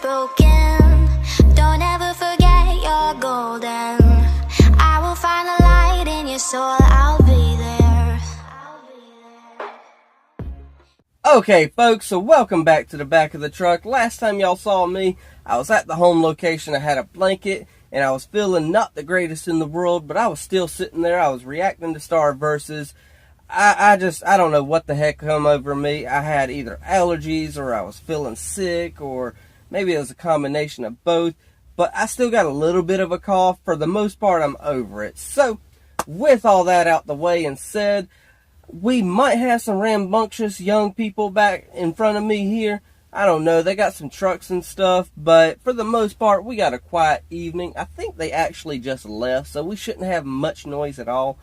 broken. Don't ever forget you're golden. I will find the light in your soul. I'll be there. Okay, folks, so welcome back to the back of the truck. Last time y'all saw me, I was at the home location. I had a blanket, and I was feeling not the greatest in the world, but I was still sitting there. I was reacting to Star Versus. I don't know what the heck come over me. I had either allergies, or I was feeling sick, or maybe it was a combination of both. But I still got a little bit of a cough. For the most part, I'm over it. So, with all that out the way and said, we might have some rambunctious young people back in front of me here. I don't know. They got some trucks and stuff. But for the most part, we got a quiet evening. I think they actually just left, so we shouldn't have much noise at all.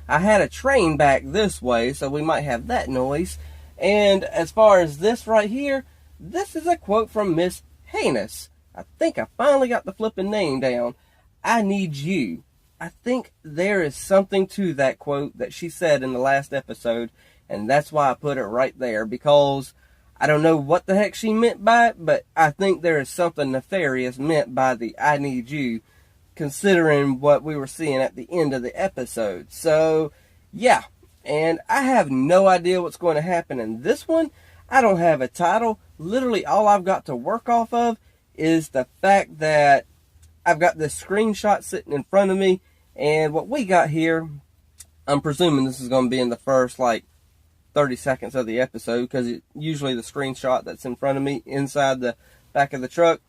I had a train back this way, so we might have that noise. And as far as this right here, this is a quote from Miss Heinous. I think I finally got the flipping name down. I need you. I think there is something to that quote that she said in the last episode, and that's why I put it right there, because I don't know what the heck she meant by it, but I think there is something nefarious meant by the I need you, considering what we were seeing at the end of the episode. So, yeah, and I have no idea what's going to happen in this one. I don't have a title. Literally all I've got to work off of is the fact that I've got this screenshot sitting in front of me, and what we got here, I'm presuming this is going to be in the first, 30 seconds of the episode, because usually the screenshot that's in front of me inside the back of the truck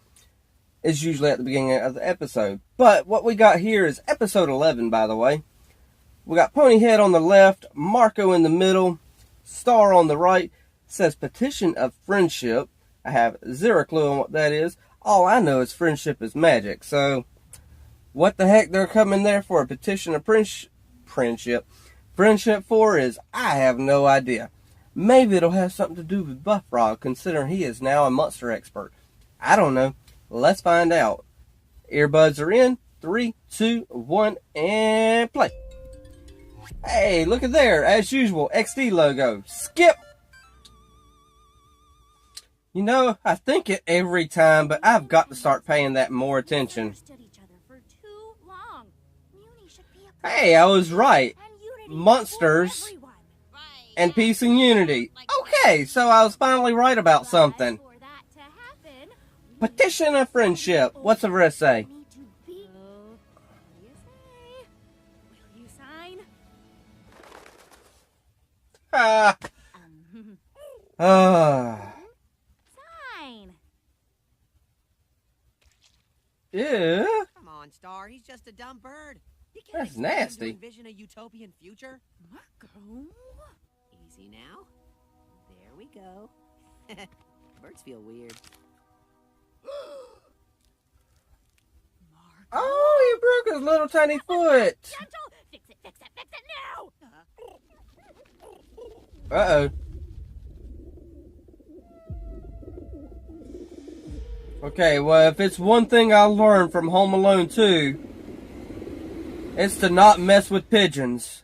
is usually at the beginning of the episode. But what we got here is episode 11, by the way. We got Ponyhead on the left, Marco in the middle, Star on the right. It says Petition of Friendship. I have zero clue on what that is. All I know is friendship is magic. So, what the heck they're coming there for a petition of friendship for is, I have no idea. Maybe it'll have something to do with Buffrog, considering he is now a monster expert. I don't know. Let's find out. Earbuds are in. 3, 2, 1, and play. Hey, look at there. As usual, XD logo. Skip. You know, I think it every time, but I've got to start paying that more attention. Hey, I was right. Monsters and peace and unity. Okay, so I was finally right about something. Petition of friendship. What's the rest say? Ah. Sign. Yeah. Come on, Star. He's just a dumb bird. He can't That's expect him nasty. to envision a utopian future. Marco. Easy now. There we go. Birds feel weird. Oh, he broke his little tiny foot. Gentle. Fix it now. Uh-oh. Okay, well, if it's one thing I learned from Home Alone 2, it's to not mess with pigeons.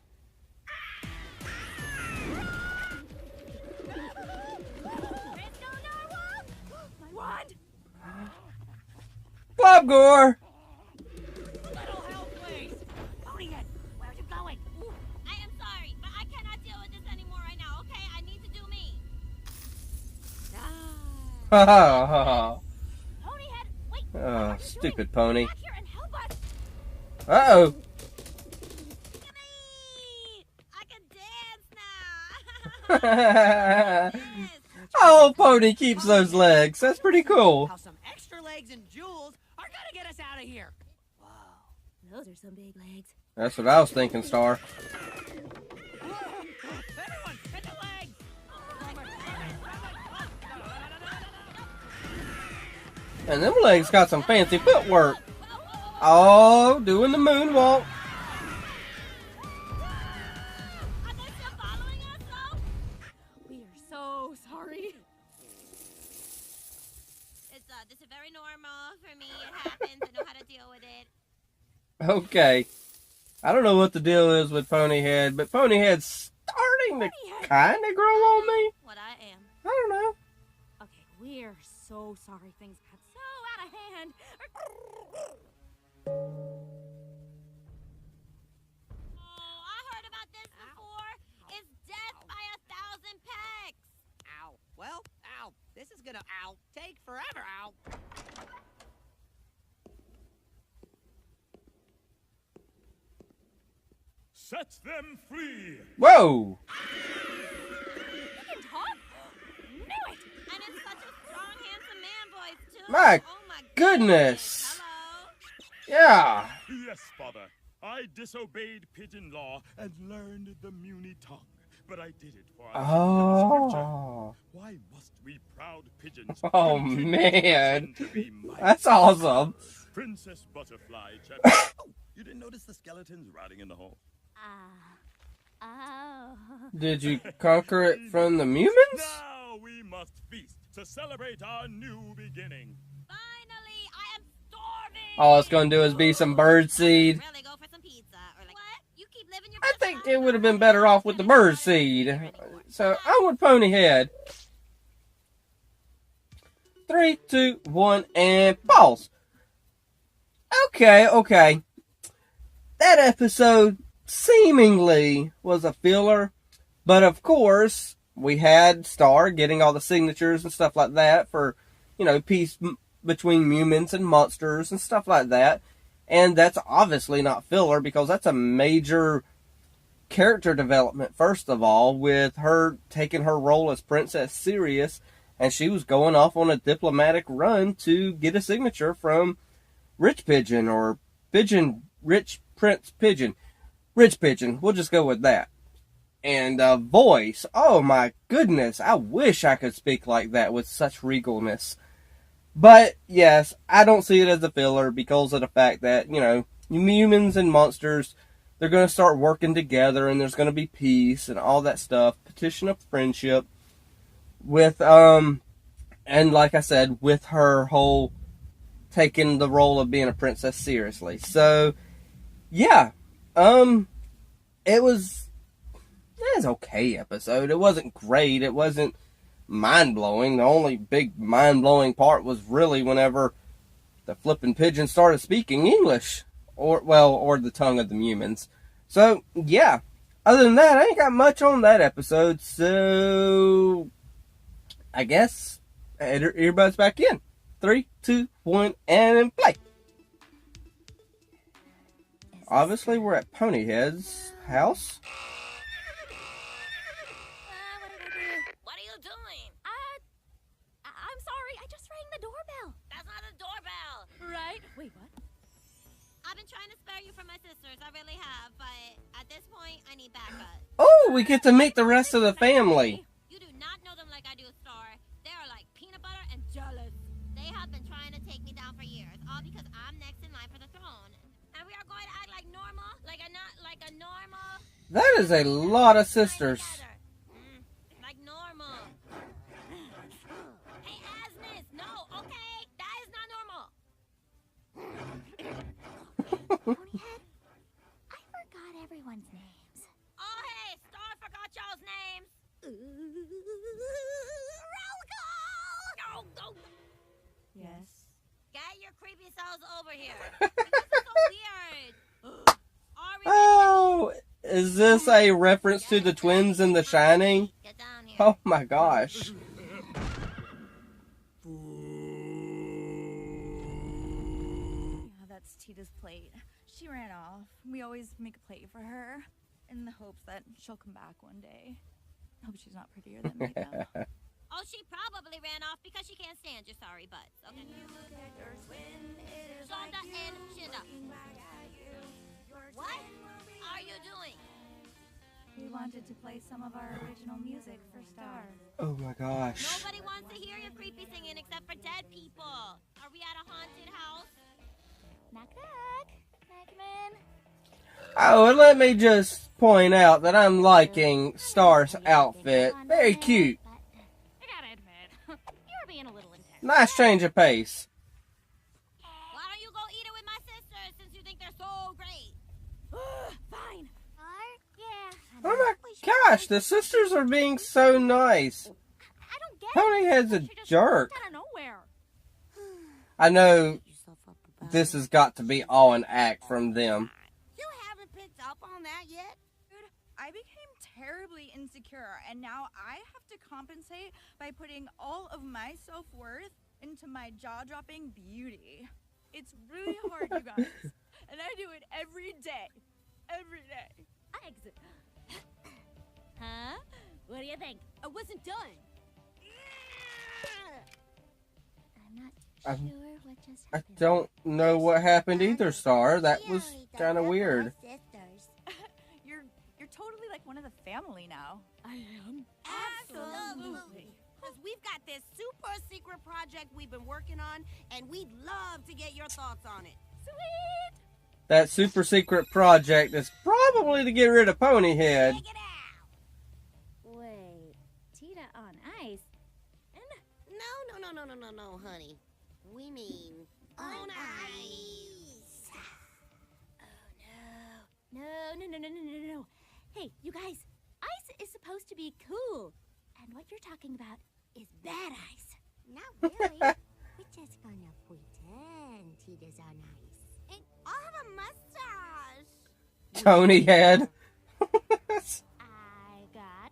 Bob Gore! Little help, please. Ponyhead, where are you going? I am sorry, but I cannot deal with this anymore right now, okay? I need to do me. Ha ha ha. Ponyhead, wait. Oh, stupid pony. Back here and help us. Uh-oh. Yippee! I can dance now. Oh, Pony keeps those legs. That's pretty cool. How some extra legs and jewels are gonna get us out of here. Wow. Those are some big legs. That's what I was thinking, Star. Everyone, hit the legs. And them legs got some fancy footwork. Oh, doing the moonwalk. Are they still following us, though? We are so sorry. This is very normal for me. It happens. I know how to deal with it. Okay. I don't know what the deal is with Ponyhead, but Ponyhead's starting to kind of grow on me. What I am. I don't know. Okay, We're so sorry things got so out of hand. Oh, I heard about this before. It's death by 1,000 pecks. Ow. Well, ow. This is gonna, ow, take forever, ow. Set them free! Whoa! You can talk? Knew it! And it's such a strong, handsome man voice, too. My Oh my goodness. Hello. Yeah. Yes, Father. I disobeyed pigeon law and learned the Muni tongue. But I did it for our scripture. Oh. Why must we proud pigeons Oh, continue man. to be mighty? That's awesome. Princess Butterfly, chapter. Oh, you didn't notice the skeletons rotting in the hole? Oh. Did you conquer it from the Mumins? Now we must feast to celebrate our new beginning. Finally, I am starving. All it's gonna do is be some bird seed. Really go for some pizza or like what? You keep living your I best think life. it would have been better off with the bird seed. So I would pony head. 3, 2, 1, and pause. Okay. That episode seemingly was a filler, but of course we had Star getting all the signatures and stuff like that for, peace between humans and monsters and stuff like that. And that's obviously not filler because that's a major character development, first of all, with her taking her role as Princess serious, and she was going off on a diplomatic run to get a signature from Rich Pigeon or Pigeon Rich Prince Pigeon. Rich Pigeon, we'll just go with that. And voice, oh my goodness, I wish I could speak like that with such regalness. But yes, I don't see it as a filler because of the fact that, humans and monsters, they're going to start working together and there's going to be peace and all that stuff. Petition of friendship with, and like I said, with her whole taking the role of being a princess seriously. So, yeah, it was an okay episode. It wasn't great. It wasn't mind-blowing. The only big mind-blowing part was really whenever the flippin' pigeon started speaking English. Or the tongue of the humans. So, yeah. Other than that, I ain't got much on that episode. So, I guess, earbuds back in. 3, 2, 1, and play. Obviously, we're at Ponyhead's house. What are you doing? I'm sorry. I just rang the doorbell. That's not a doorbell. Right? Wait, what? I've been trying to spare you from my sisters. I really have, but at this point, I need backup. Oh, we get to meet the rest of the family. You do not know them like I do, Star. They are like peanut butter and jealous. They have been trying to take me down for years, all because I'm next in line for the throne. And we are going to act like normal, like a normal. That is a lot of sisters. Like normal. Hey, Asmus, no, okay? That is not normal. Ponyhead, I forgot everyone's names. Oh, hey, Star forgot y'all's names. Roll call! No. Yes. Get your creepy selves over here. This is so weird. Are we Oh, is this a reference to the twins in The Shining? Get down here. Oh my gosh. Yeah, that's Tita's plate. She ran off. We always make a plate for her in the hopes that she'll come back one day. Hope she's not prettier than me, though. Oh, she probably ran off because she can't stand your sorry butts. Okay. Shonda and Shinda. What are you doing? We wanted to play some of our original music for Star. Oh my gosh. Nobody wants to hear your creepy singing except for dead people. Are we at a haunted house? Knock, knock. Can I come in? Oh, and let me just point out that I'm liking Star's outfit. Very cute. I gotta admit, you're being a little intense. Nice change of pace. Why don't you go eat it with my sisters since you think they're so great? Fine. Yeah. Oh my gosh, the sisters are being so nice. I don't get Ponyhead's a jerk. Out of nowhere. I know Yourself up about this it. has got to be all an act from them. You haven't picked up on that yet? Dude, I became terribly insecure, and now I have to compensate by putting all of my self-worth into my jaw-dropping beauty. It's really hard, you guys, and I do it every day. Every day. Eggs. Huh? What do you think? I wasn't done. I'm not I'm- too sure what just I happened. don't know what happened either, Star. That was kind of weird. You're totally like one of the family now. I am. Absolutely. Because we've got this super secret project we've been working on, and we'd love to get your thoughts on it. Sweet. That super secret project is probably to get rid of Ponyhead. Check it out. Wait, Tita on ice? No, honey. We mean on ice. No. Hey, you guys, ice is supposed to be cool. And what you're talking about is bad ice. Not really. We're just gonna pretend Tita's on ice. And I'll have a mustache. Ponyhead. I got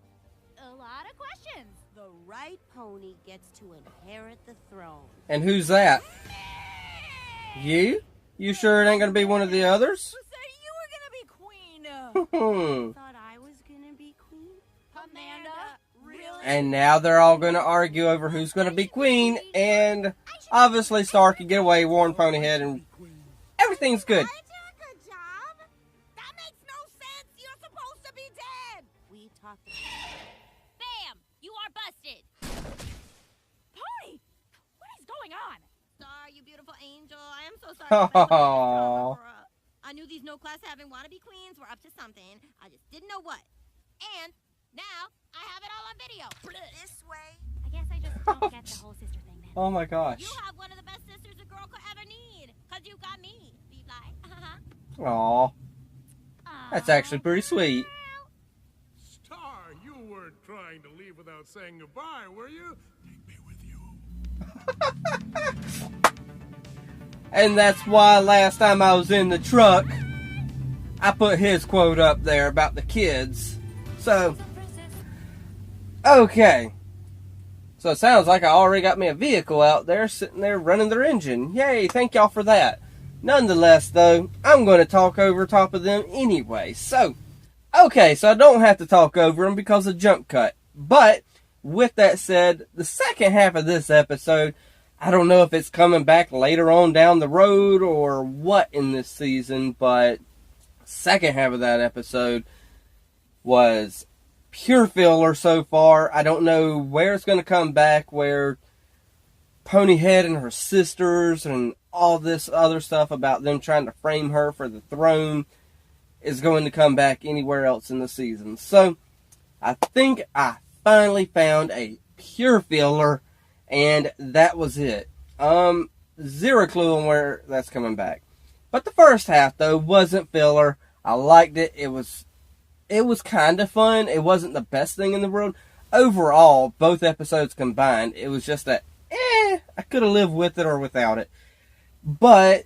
a lot of questions. The right pony gets to inherit the throne. And who's that? You? You sure it ain't gonna be one of the others? Who said you were gonna be queen? Hmm. Thought I was gonna be queen? Amanda, really? And now they're all gonna argue over who's gonna be queen, and obviously Star can get away, warn Ponyhead, and everything's good. I did a good job. That makes no sense. You're supposed to be dead. We talked about Bam! You are busted. Pony! What is going on? Star, you beautiful angel. I am so sorry. for messing up Aw. your star. I knew these no-class having wannabe queens were up to something. I just didn't know what. And now I have it all on video. this way. I guess I just don't get the whole sister thing then. Oh my gosh. You have one of the best sisters a girl could ever need. Because you got me. Do you lie? Aw. That's actually pretty sweet. Star, you weren't trying to leave without saying goodbye, were you? Take me with you. And that's why last time I was in the truck, I put his quote up there about the kids. So, okay. So it sounds like I already got me a vehicle out there sitting there running their engine. Yay, thank y'all for that. Nonetheless, though, I'm going to talk over top of them anyway. So, okay, so I don't have to talk over them because of jump cut. But, with that said, the second half of this episode, I don't know if it's coming back later on down the road or what in this season, but second half of that episode was pure filler so far. I don't know where it's going to come back, where Ponyhead and her sisters and all this other stuff about them trying to frame her for the throne is going to come back anywhere else in the season. So, I think I finally found a pure filler, and that was it. Zero clue on where that's coming back. But the first half, though, wasn't filler. I liked it. It was kind of fun. It wasn't the best thing in the world. Overall, both episodes combined, it was just that, I could have lived with it or without it. But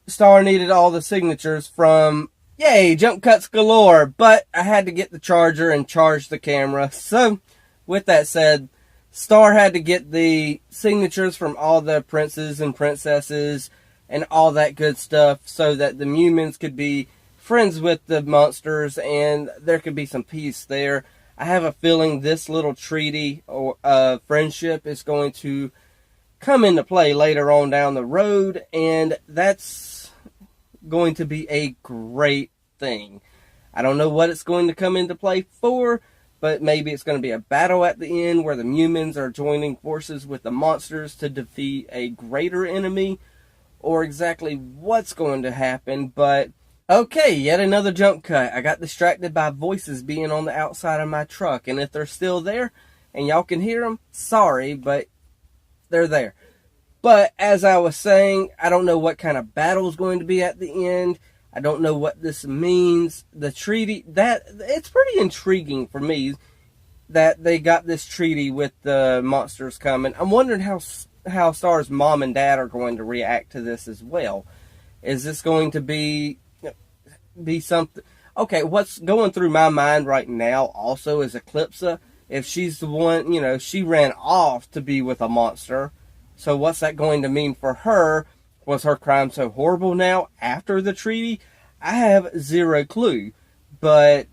Star needed all the signatures from, yay, jump cuts galore. But I had to get the charger and charge the camera. So, with that said, Star had to get the signatures from all the princes and princesses and all that good stuff so that the humans could be friends with the monsters and there could be some peace there. I have a feeling this little treaty or friendship is going to come into play later on down the road, and that's going to be a great thing. I don't know what it's going to come into play for, but maybe it's going to be a battle at the end where the humans are joining forces with the monsters to defeat a greater enemy, or exactly what's going to happen. But okay, yet another jump cut. I got distracted by voices being on the outside of my truck, and if they're still there and y'all can hear them, sorry, but they're there. But as I was saying, I don't know what kind of battle is going to be at the end. I don't know what this means. The treaty, that it's pretty intriguing for me. that they got this treaty with the monsters coming. I'm wondering how Star's mom and dad are going to react to this as well. Is this going to be something? Okay, what's going through my mind right now also is Eclipsa. If she's the one, you know, she ran off to be with a monster. So what's that going to mean for her? Was her crime so horrible now after the treaty? I have zero clue. But,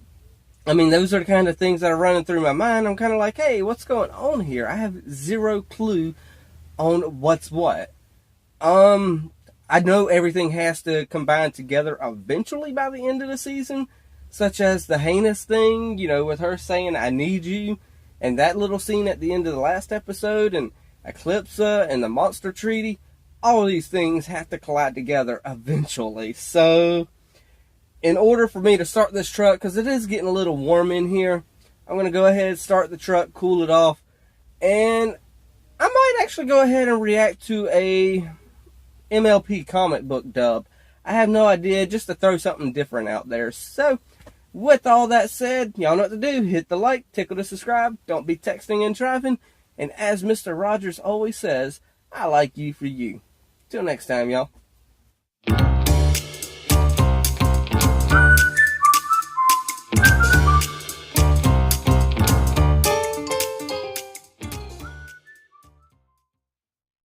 I mean, those are the kind of things that are running through my mind. I'm kind of like, hey, what's going on here? I have zero clue on what's what. I know everything has to combine together eventually by the end of the season, such as the heinous thing, you know, with her saying, I need you, and that little scene at the end of the last episode, and Eclipsa, and the monster treaty. All of these things have to collide together eventually. So, in order for me to start this truck, because it is getting a little warm in here, I'm going to go ahead and start the truck, cool it off, and I might actually go ahead and react to a MLP comic book dub. I have no idea, just to throw something different out there. So, with all that said, y'all know what to do. Hit the like, tickle to subscribe, don't be texting and driving, and as Mr. Rogers always says, I like you for you. Till next time, y'all.